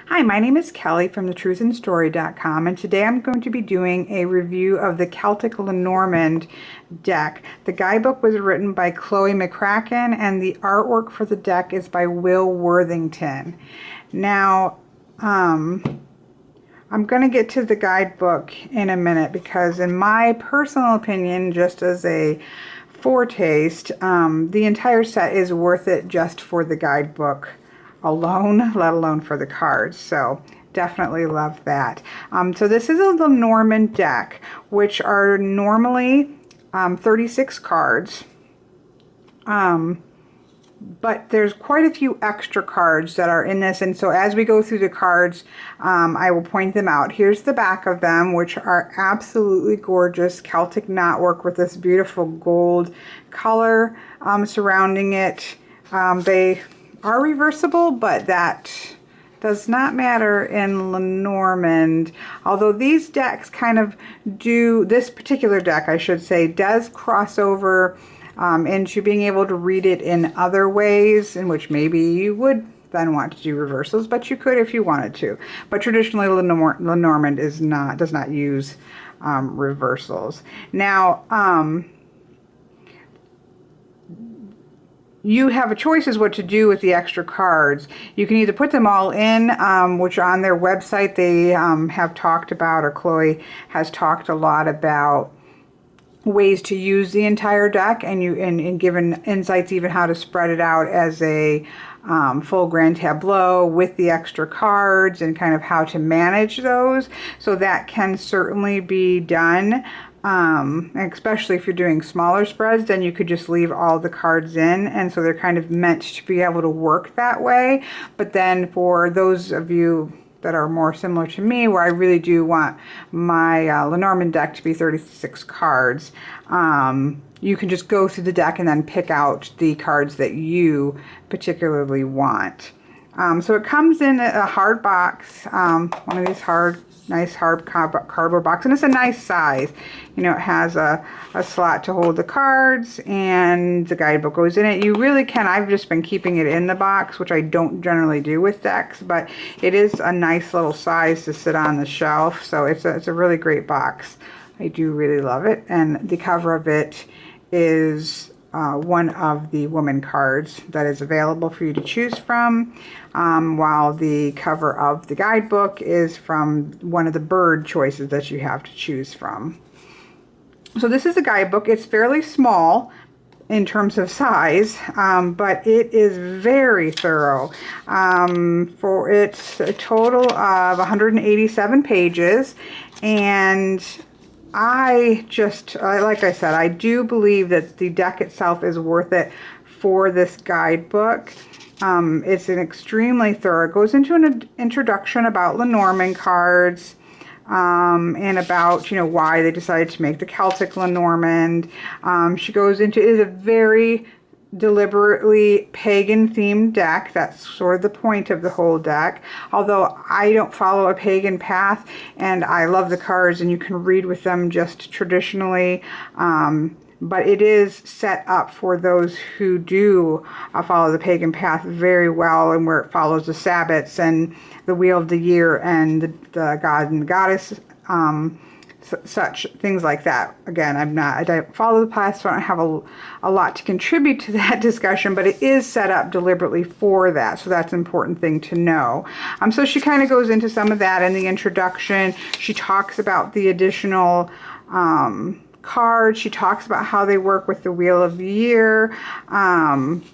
Hi, my name is Kelly from thetruthandstory.com, and today I'm going to be doing a review of the Celtic Lenormand deck. The guidebook was written by Chloe McCracken, and the artwork for the deck is by Will Worthington. Now, I'm going to get to the guidebook in a minute because in my personal opinion, just as a foretaste, the entire set is worth it just for the guidebook alone, let alone for the cards. So definitely love that. So this is a Lenormand deck, which are normally 36 cards. But there's quite a few extra cards that are in this, and so as we go through the cards, I will point them out. Here's the back of them, which are absolutely gorgeous Celtic knotwork with this beautiful gold color surrounding it. They are reversible, but that does not matter in Lenormand, although these decks kind of do, this particular deck I should say, does cross over into being able to read it in other ways, in which maybe you would then want to do reversals, but you could if you wanted to. But traditionally Lenormand does not use reversals. Now, you have a choice as what to do with the extra cards. You can either put them all in, which on their website they have talked about, or Chloe has talked a lot about ways to use the entire deck, and given insights even how to spread it out as a full grand tableau with the extra cards and kind of how to manage those. So that can certainly be done. Especially if you're doing smaller spreads, then you could just leave all the cards in, and so they're kind of meant to be able to work that way. But then for those of you that are more similar to me, where I really do want my Lenormand deck to be 36 cards, you can just go through the deck and then pick out the cards that you particularly want. So it comes in a hard box, one of these nice hard cardboard box, and it's a nice size. You know, it has a slot to hold the cards, and the guidebook goes in it. You really can, I've just been keeping it in the box, which I don't generally do with decks, but it is a nice little size to sit on the shelf, so it's a really great box. I do really love it, and the cover of it is one of the woman cards that is available for you to choose from, while the cover of the guidebook is from one of the bird choices that you have to choose from. So this is a guidebook. It's fairly small in terms of size, but it is very thorough. For it's a total of 187 pages, and like I said, I do believe that the deck itself is worth it for this guidebook. It's an extremely thorough. It goes into an introduction about Lenormand cards, and about, you know, why they decided to make the Celtic Lenormand. She goes into, it is a very deliberately pagan themed deck. That's sort of the point of the whole deck, although I don't follow a pagan path, and I love the cards and you can read with them just traditionally, but it is set up for those who do follow the pagan path very well, and where it follows the Sabbats and the Wheel of the Year and the god and the goddess, such things like that. Again, I don't follow the path, so I don't have a lot to contribute to that discussion, but it is set up deliberately for that, so that's an important thing to know. So she kind of goes into some of that in the introduction. She talks about the additional cards. She talks about how they work with the Wheel of the Year, and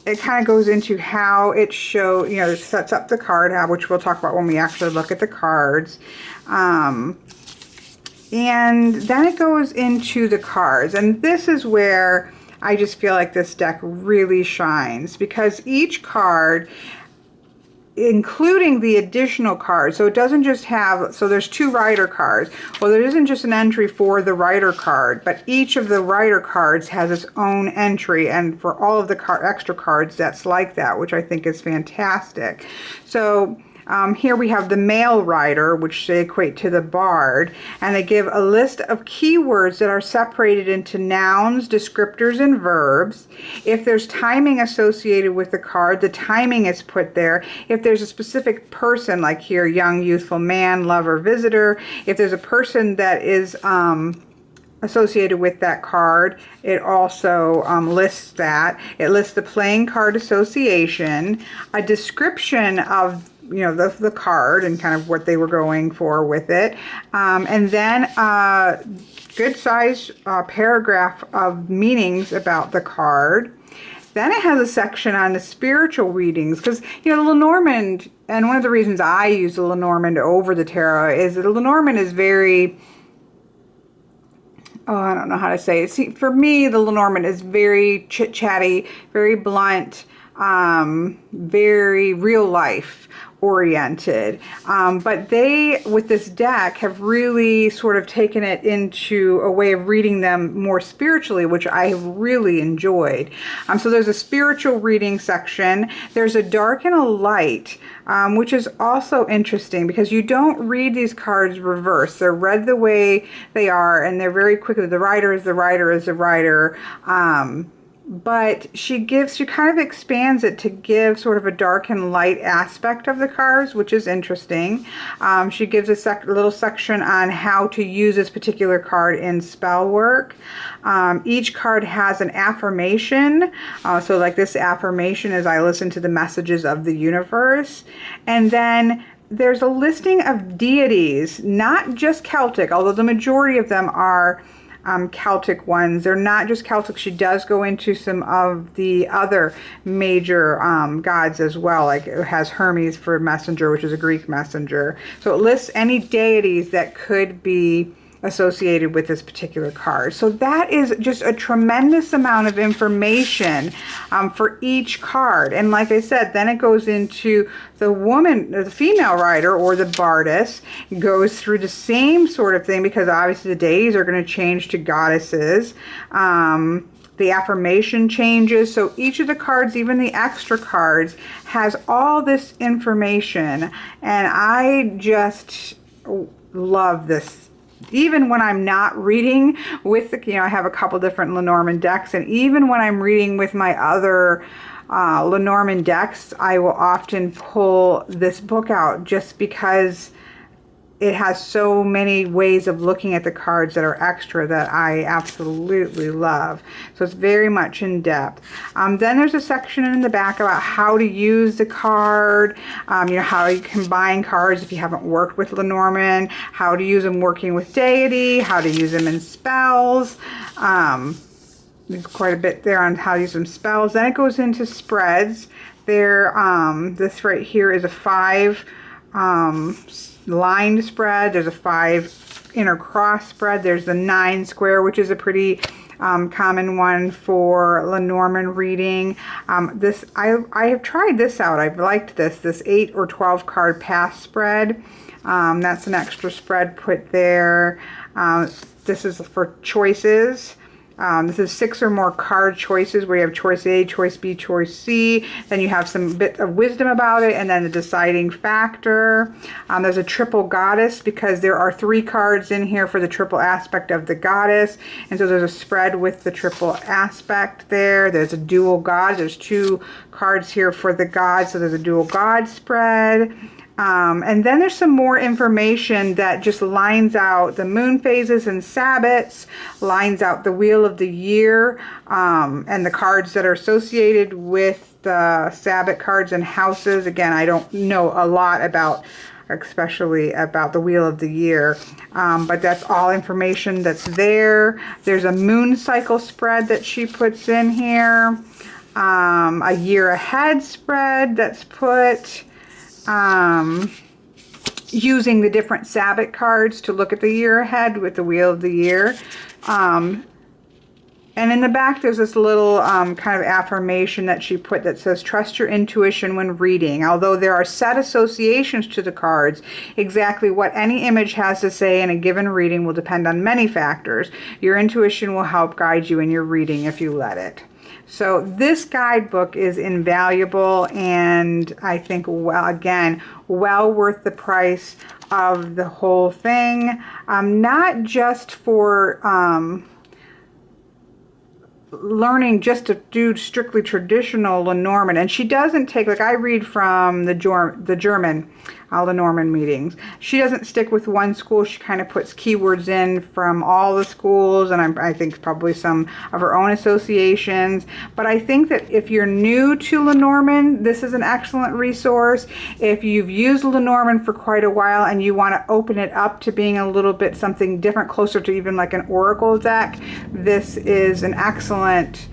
it kind of goes into how it shows, you know, it sets up the card, which we'll talk about when we actually look at the cards. And then it goes into the cards. And this is where I just feel like this deck really shines, because each card, including the additional cards, so it doesn't just have, so there's 2 rider cards. Well, there isn't just an entry for the rider card, but each of the rider cards has its own entry, and for all of the extra cards that's like that, which I think is fantastic. So Here we have the male rider, which they equate to the bard, and they give a list of keywords that are separated into nouns, descriptors, and verbs. If there's timing associated with the card, the timing is put there. If there's a specific person, like here, young, youthful man, lover, visitor, if there's a person that is associated with that card, it also lists that. It lists the playing card association, a description of the card and kind of what they were going for with it, and then a good size paragraph of meanings about the card. Then it has a section on the spiritual readings, because the Lenormand, and one of the reasons I use the Lenormand over the tarot is that the Lenormand is very, I don't know how to say it. See, for me, the Lenormand is very chit-chatty, very blunt, very real life oriented, but they, with this deck, have really sort of taken it into a way of reading them more spiritually, which I have really enjoyed. So there's a spiritual reading section, there's a dark and a light, which is also interesting because you don't read these cards reverse. They're read the way they are, and they're very quickly, the writer is the writer is the writer. But she kind of expands it to give sort of a dark and light aspect of the cards, which is interesting. She gives a little section on how to use this particular card in spell work. Each card has an affirmation. So like this affirmation is, I listen to the messages of the universe. And then there's a listing of deities, not just Celtic, although the majority of them are Celtic ones. They're not just Celtic. She does go into some of the other major gods as well. Like it has Hermes for messenger, which is a Greek messenger. So it lists any deities that could be associated with this particular card. So that is just a tremendous amount of information for each card. And like I said, then it goes into the female writer or the bardess goes through the same sort of thing, because obviously the deities are going to change to goddesses. The affirmation changes. So each of the cards, even the extra cards, has all this information. And I just love this. Even when I'm not reading with I have a couple different Lenormand decks, and even when I'm reading with my other Lenormand decks, I will often pull this book out just because it has so many ways of looking at the cards that are extra that I absolutely love. So it's very much in depth. Then there's a section in the back about how to use the card, how you combine cards if you haven't worked with Lenormand, how to use them working with deity, how to use them in spells. There's quite a bit there on how to use some spells. Then it goes into spreads. This right here is a 5 lined spread. There's a 5 inner cross spread. There's the 9 square, which is a pretty common one for Lenormand reading. I have tried this out. I've liked this 8 or 12 card pass spread. That's an extra spread put there. This is for choices. This is 6 or more card choices where you have choice A, choice B, choice C. Then you have some bit of wisdom about it, and then the deciding factor. There's a triple goddess because there are 3 cards in here for the triple aspect of the goddess. And so there's a spread with the triple aspect there. There's a dual god. There's 2 cards here for the god, so there's a dual god spread. And then there's some more information that just lines out the moon phases and Sabbats, lines out the wheel of the year, and the cards that are associated with the Sabbat cards and houses. Again, I don't know a lot about, especially about the wheel of the year, but that's all information that's there. There's a moon cycle spread that she puts in here, a year ahead spread that's put, using the different Sabbat cards to look at the year ahead with the wheel of the year. And in the back there's this little kind of affirmation that she put that says, trust your intuition when reading. Although there are set associations to the cards, exactly what any image has to say in a given reading will depend on many factors. Your intuition will help guide you in your reading if you let it. So this guidebook is invaluable, and I think, well, again, well worth the price of the whole thing. Not just for learning just to do strictly traditional Lenormand, and she doesn't take, like I read from the German Lenormand meetings. She doesn't stick with one school. She kind of puts keywords in from all the schools, and I think probably some of her own associations. But I think that if you're new to Lenormand, this is an excellent resource. If you've used Lenormand for quite a while and you want to open it up to being a little bit something different, closer to even like an oracle deck, this is an excellent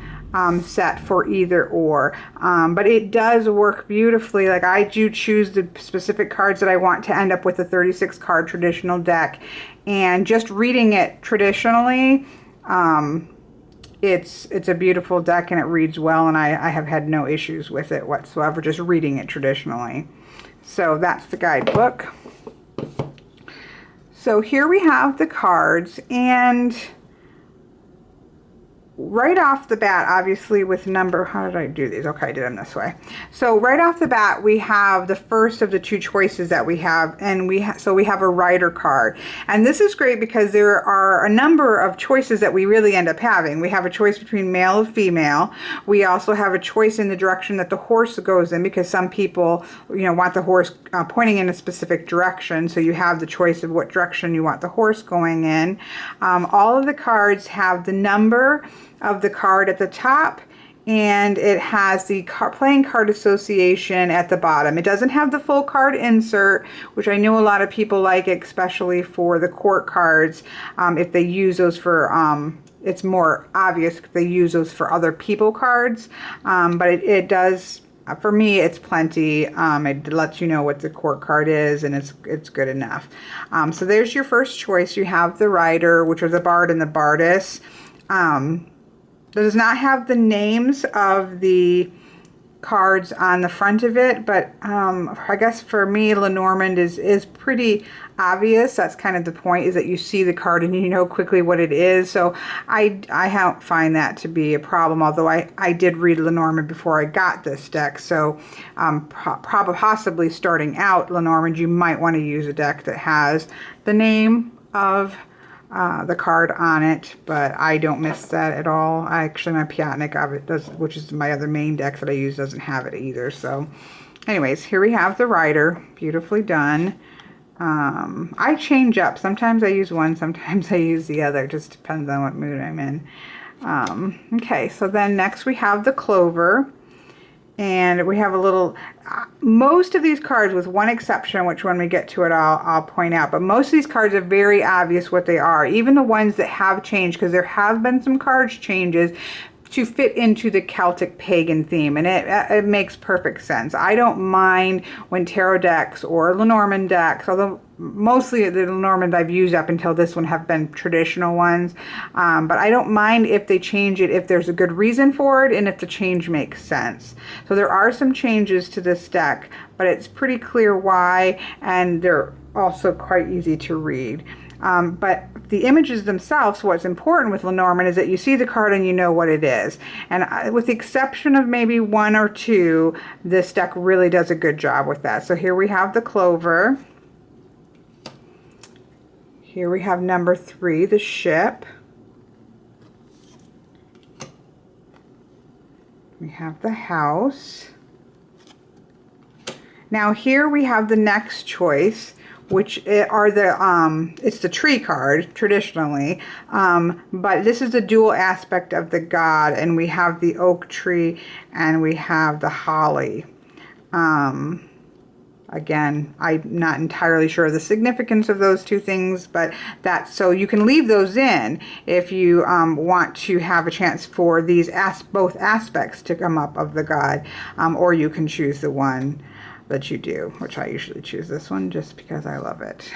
set for either or. But it does work beautifully. Like, I do choose the specific cards that I want to end up with a 36 card traditional deck, and just reading it traditionally, it's a beautiful deck and it reads well, and I have had no issues with it whatsoever just reading it traditionally. So that's the guidebook. So here we have the cards, and right off the bat, obviously with number, how did I do these? Okay, I did them this way. So right off the bat, we have the first of the two choices that we have, and so we have a rider card. And this is great because there are a number of choices that we really end up having. We have a choice between male and female. We also have a choice in the direction that the horse goes in, because some people, want the horse pointing in a specific direction. So you have the choice of what direction you want the horse going in. All of the cards have the number of the card at the top, and it has the playing card association at the bottom. It doesn't have the full card insert, which I know a lot of people like, especially for the court cards. If they use those for, it's more obvious if they use those for other people cards, but it does. For me, it's plenty. It lets you know what the court card is, and it's good enough. So there's your first choice. You have the rider, which are the bard and the bardess. It does not have the names of the cards on the front of it, but I guess for me, Lenormand is pretty obvious. That's kind of the point, is that you see the card and you know quickly what it is. So I don't find that to be a problem, although I did read Lenormand before I got this deck. So possibly starting out Lenormand, you might want to use a deck that has the name of the card on it, but I don't miss that at all. Actually, my Piatnik of it does, which is my other main deck that I use, doesn't have it either. So anyways, here we have the rider, beautifully done. I change up. Sometimes I use one, sometimes I use the other. Just depends on what mood I'm in. Okay, so then next we have the Clover. And we have a little, most of these cards, with one exception, which when we get to it I'll point out, but most of these cards are very obvious what they are, even the ones that have changed, because there have been some cards changes to fit into the Celtic pagan theme, and it makes perfect sense. I don't mind when tarot decks or Lenormand decks, although mostly the Lenormand I've used up until this one have been traditional ones, but I don't mind if they change it if there's a good reason for it and if the change makes sense. So there are some changes to this deck, but it's pretty clear why, and they're also quite easy to read. But the images themselves, what's important with Lenormand is that you see the card and you know what it is. And with the exception of maybe one or two, this deck really does a good job with that. So here we have the Clover. Here we have number 3, the ship. We have the house. Now here we have the next choice, which are it's the tree card traditionally, but this is the dual aspect of the god, and we have the oak tree and we have the holly. Again, I'm not entirely sure of the significance of those two things, but so you can leave those in if you want to have a chance for these both aspects to come up of the god, or you can choose the one that you do, which I usually choose this one just because I love it.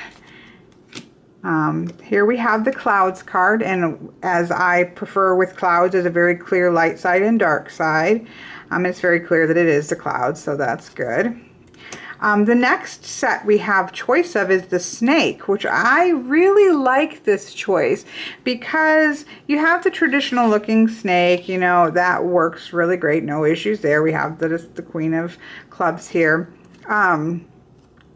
Here we have the clouds card, and as I prefer with clouds, there's a very clear light side and dark side. It's very clear that it is the clouds, so that's good. The next set we have choice of is the snake, which I really like this choice because you have the traditional looking snake, you know, that works really great. No issues there. We have the Queen of Clubs here.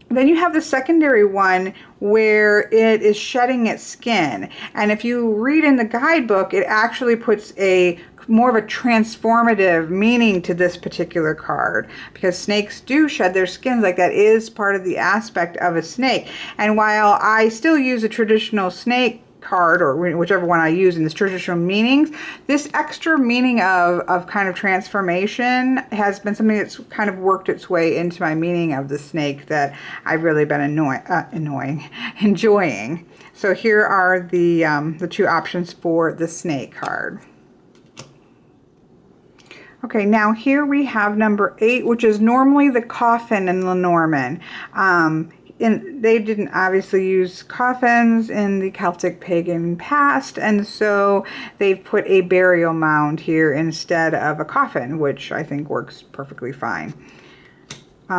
Then you have the secondary one where it is shedding its skin. And if you read in the guidebook, it actually puts a more of a transformative meaning to this particular card because snakes do shed their skins. Like, that is part of the aspect of a snake. And while I still use a traditional snake card, or whichever one I use in this traditional meanings, this extra meaning of kind of transformation has been something that's kind of worked its way into my meaning of the snake that I've really been enjoying. So here are the two options for the snake card. Okay, now here we have number 8, which is normally the Coffin in Lenormand. And they didn't obviously use coffins in the Celtic pagan past, and so they've put a burial mound here instead of a coffin, which I think works perfectly fine.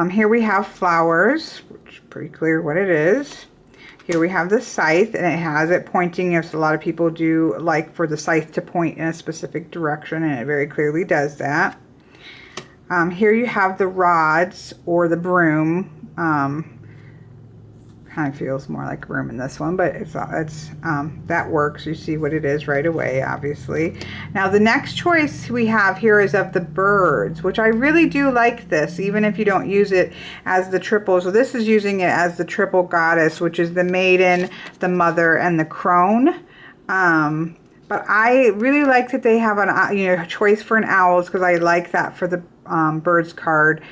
Here we have flowers, which is pretty clear what it is. Here we have the scythe, and it has it pointing, as a lot of people do like for the scythe to point in a specific direction, and it very clearly does that. Here you have the rods or the broom. Kind of feels more like broom in this one, but it's that works. You see what it is right away, obviously. Now the next choice we have here is of the birds, which I really do like this, even if you don't use it as the triple. So this is using it as the triple goddess, which is the maiden, the mother, and the crone. But I really like that they have a choice for an owls, because I like that for the birds card.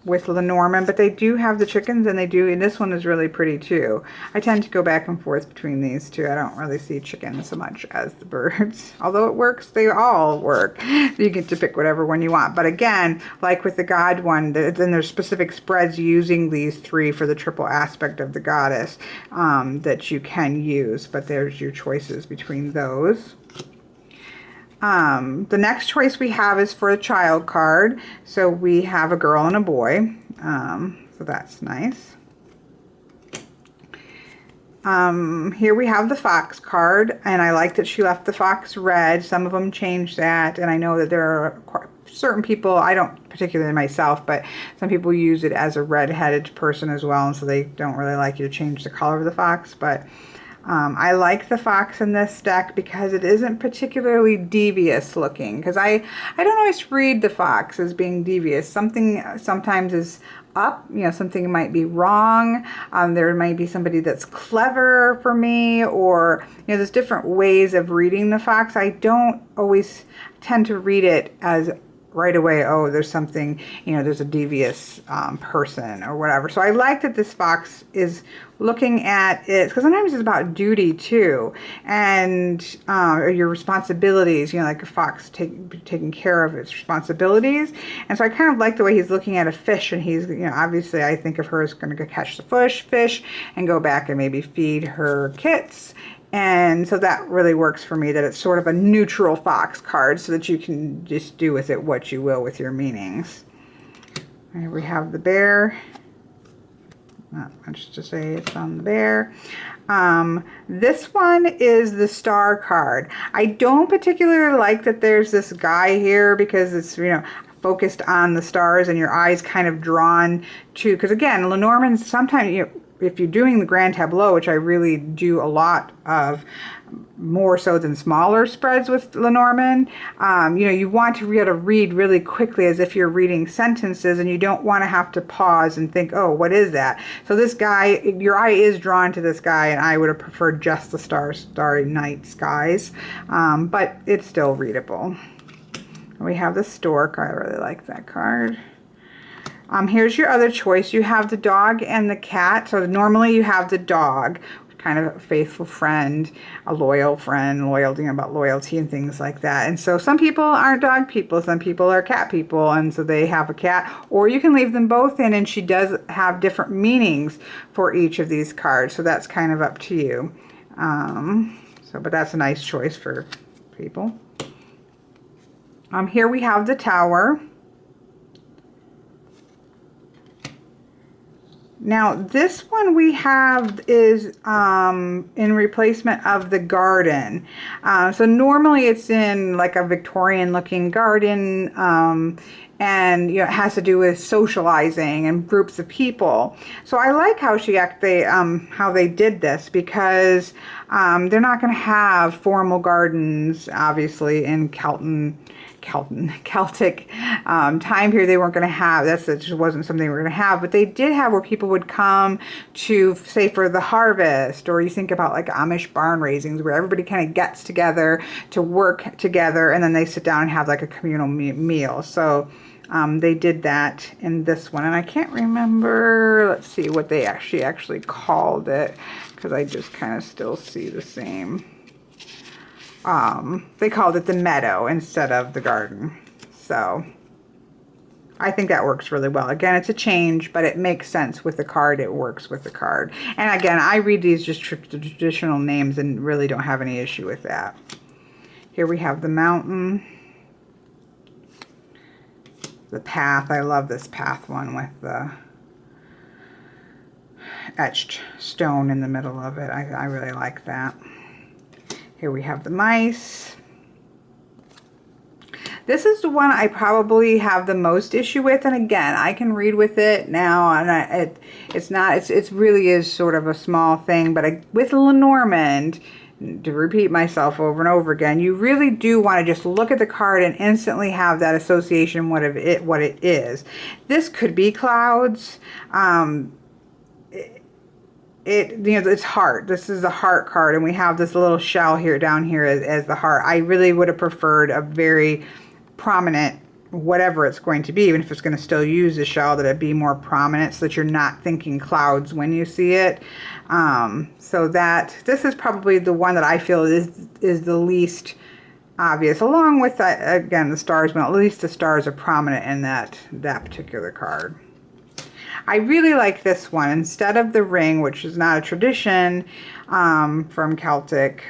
With Lenormand, but they do have the chickens, and this one is really pretty too. I tend to go back and forth between these two. I don't really see chickens so much as the birds, although it works. They all work. You get to pick whatever one you want, but again, like with the god one, then there's specific spreads using these 3 for the triple aspect of the goddess that you can use, but there's your choices between those. The next choice we have is for a child card. So we have a girl and a boy. So that's nice. Here we have the fox card, and I like that she left the fox red. Some of them changed that, and I know that there are certain people, I don't particularly myself, but some people use it as a red-headed person as well, and so they don't really like you to change the color of the fox, but I like the fox in this deck because it isn't particularly devious looking, because I don't always read the fox as being devious. Something sometimes is up, something might be wrong. There might be somebody that's clever for me, or there's different ways of reading the fox. I don't always tend to read it as right away, oh, there's something, there's a devious person or whatever. So I like that this fox is looking at it, because sometimes it's about duty too, and or your responsibilities, like a fox taking care of its responsibilities. And so I kind of like the way he's looking at a fish, and he's, obviously I think of her as going to go catch the fish and go back and maybe feed her kits. And so that really works for me, that it's sort of a neutral fox card, so that you can just do with it what you will with your meanings. Here we have the bear. Not much to say, it's on the bear. This one is the star card. I don't particularly like that there's this guy here, because it's, focused on the stars, and your eyes kind of drawn to, because again, Lenormand, sometimes, if you're doing the grand tableau, which I really do a lot of, more so than smaller spreads with Lenormand, you want to be able to read really quickly as if you're reading sentences, and you don't want to have to pause and think, oh, what is that? So this guy, your eye is drawn to this guy, and I would have preferred just the starry night skies, but it's still readable. We have the stork. I really like that card. Here's your other choice. You have the dog and the cat. So normally you have the dog, kind of a faithful friend, a loyal friend, about loyalty and things like that. And so some people aren't dog people, some people are cat people, and so they have a cat. Or you can leave them both in, and she does have different meanings for each of these cards. So that's kind of up to you. But that's a nice choice for people. Here we have the tower. Now this one we have is in replacement of the garden. So normally it's in like a Victorian looking garden, and you know, it has to do with socializing and groups of people. So I like how how they did this, because they're not going to have formal gardens, obviously, in Celtic time period. They weren't going to have, that just wasn't something they were going to have, but they did have where people would come to, say, for the harvest, or you think about like Amish barn raisings where everybody kind of gets together to work together, and then they sit down and have like a communal meal. So they did that in this one, and I can't remember, let's see what they actually called it, because I just kind of still see the same. They called it the meadow instead of the garden. So I think that works really well. Again, it's a change, but it makes sense with the card. It works with the card. And again, I read these just traditional names and really don't have any issue with that. Here we have the mountain. The path. I love this path one with the etched stone in the middle of it. I really like that. Here we have the mice. This is the one I probably have the most issue with, and again, I can read with it now, and it really is sort of a small thing, but with Lenormand, to repeat myself over and over again, you really do want to just look at the card and instantly have that association what it is. This could be clouds. It's heart. This is a heart card, and we have this little shell here down here as the heart. I really would have preferred a very prominent, whatever it's going to be, even if it's going to still use the shell, that it be more prominent so that you're not thinking clouds when you see it. So that this is probably the one that I feel is the least obvious, along with again the stars, but at least the stars are prominent in that particular card. I really like this one. Instead of the ring, which is not a tradition from Celtic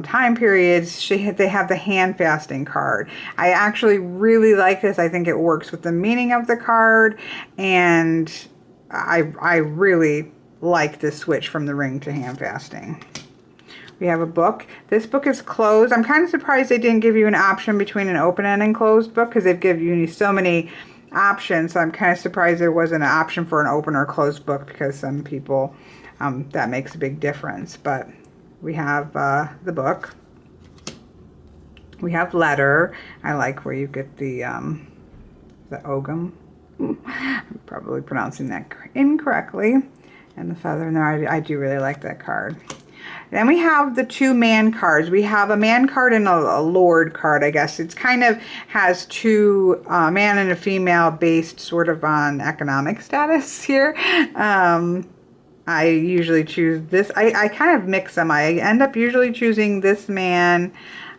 time periods, they have the hand fasting card. I actually really like this. I think it works with the meaning of the card, and I really like this switch from the ring to hand fasting. We have a book. This book is closed. I'm kind of surprised they didn't give you an option between an open and closed book, because they've given you so many options. So I'm kind of surprised there wasn't an option for an open or closed book, because some people, that makes a big difference. But we have the book. We have letter. I like where you get the ogum. I'm probably pronouncing that incorrectly. And the feather in there. I do really like that card. Then we have the two man cards. We have a man card and a lord card, I guess. It's kind of has two, man and a female, based sort of on economic status here. I usually choose this. I kind of mix them. I end up usually choosing this man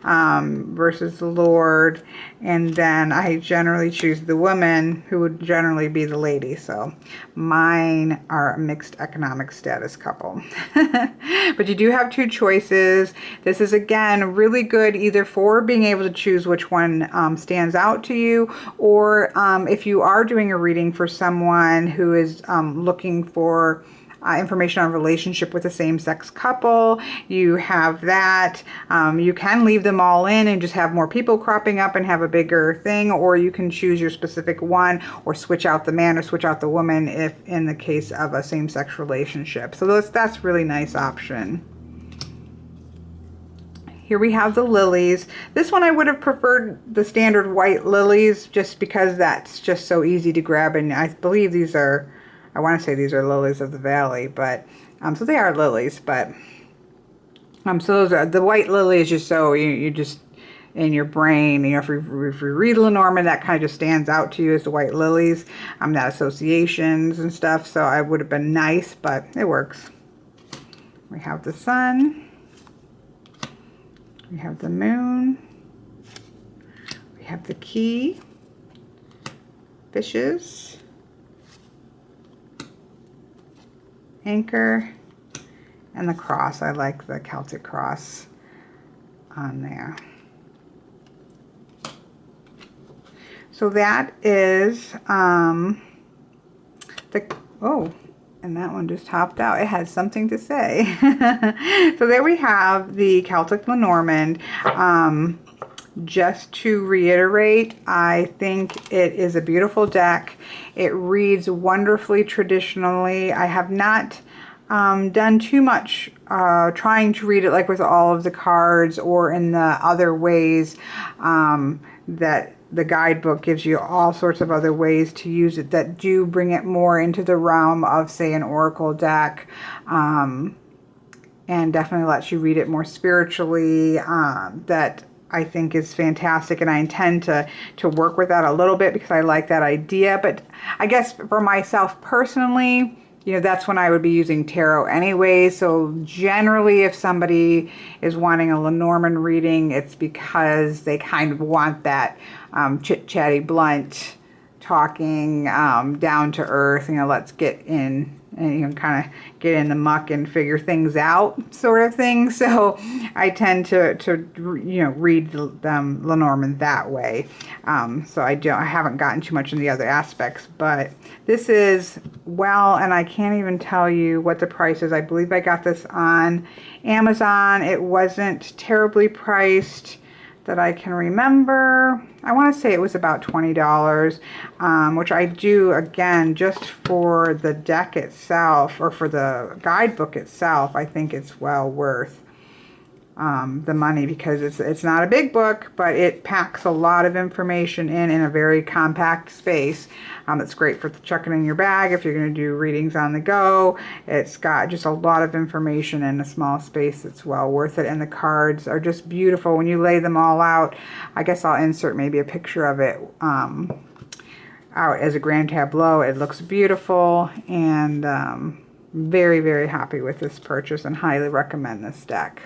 versus the lord, and then I generally choose the woman, who would generally be the lady. So mine are a mixed economic status couple. But you do have two choices. This is again really good either for being able to choose which one stands out to you, or if you are doing a reading for someone who is looking for information on relationship with a same-sex couple, you have that. You can leave them all in and just have more people cropping up and have a bigger thing, or you can choose your specific one, or switch out the man or switch out the woman if in the case of a same-sex relationship. So that's really nice option. Here we have the lilies. This one I would have preferred the standard white lilies, just because that's just so easy to grab, and I believe these are, I want to say these are lilies of the valley, but so they are lilies, but so those are the white lily is just so you just in your brain, you know, if you read Lenormand, that kind of just stands out to you as the white lilies, that associations and stuff. So I would have been nice, but it works. We have the sun, we have the moon, we have the key, fishes, anchor, and the cross. I like the Celtic cross on there. So that is And that one just hopped out. It has something to say. So there we have the Celtic Lenormand. Just to reiterate, I think it is a beautiful deck. It reads wonderfully traditionally. I have not done too much trying to read it like with all of the cards or in the other ways that the guidebook gives you all sorts of other ways to use it that do bring it more into the realm of, say, an oracle deck, and definitely lets you read it more spiritually. That I think is fantastic, and I intend to work with that a little bit because I like that idea. But I guess for myself personally, you know, that's when I would be using tarot anyway. So generally, if somebody is wanting a Lenormand reading, it's because they kind of want that chit-chatty, blunt, talking, down to earth, you know, let's get in and, you know, kind of get in the muck and figure things out sort of thing. So I tend to you know, read Lenormand that way. So I haven't gotten too much in the other aspects, but this is, well, and I can't even tell you what the price is. I believe I got this on Amazon. It wasn't terribly priced that I can remember. I want to say it was about $20, which I do, again, just for the deck itself or for the guidebook itself. I think it's well worth the money because it's not a big book, but it packs a lot of information in a very compact space. It's great for chucking in your bag if you're going to do readings on the go. It's got just a lot of information in a small space. It's well worth it, and the cards are just beautiful when you lay them all out. I guess I'll insert maybe a picture of it out as a grand tableau. It looks beautiful, and very, very happy with this purchase and highly recommend this deck.